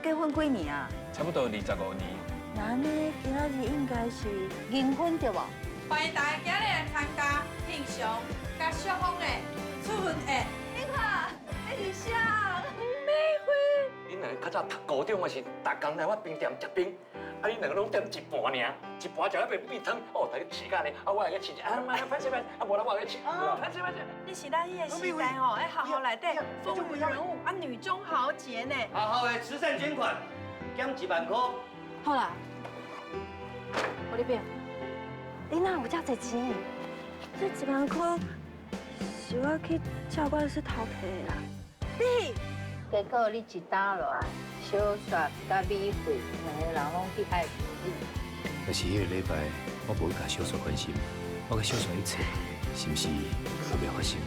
结婚几年啊？差不多25年。那呢，今仔日应该是银婚对无？欢迎大家今日来参加庆祥甲小芳的出婚宴。你看，你是啥？恁两个较早读高中的是，逐工来我冰店食冰，啊，恁两个拢点一盘尔，一盘食到变米汤，哦，大家时间呢，啊，我来去吃，啊，妈，歹势，啊，无啦，我来去吃，歹势。你是咱迄个时代吼，爱学校内底风云人物啊，女中豪杰呢。好好的慈善捐款，减1万块。好啦，我哩表，你哪有遮侪钱？这1万块是我去教官室偷摕的啦。你结果你一打落来，小雪甲米慧两个人拢去爱你。就是迄个礼拜，我无甲小雪关心，我甲小雪一切，是毋是有要发生？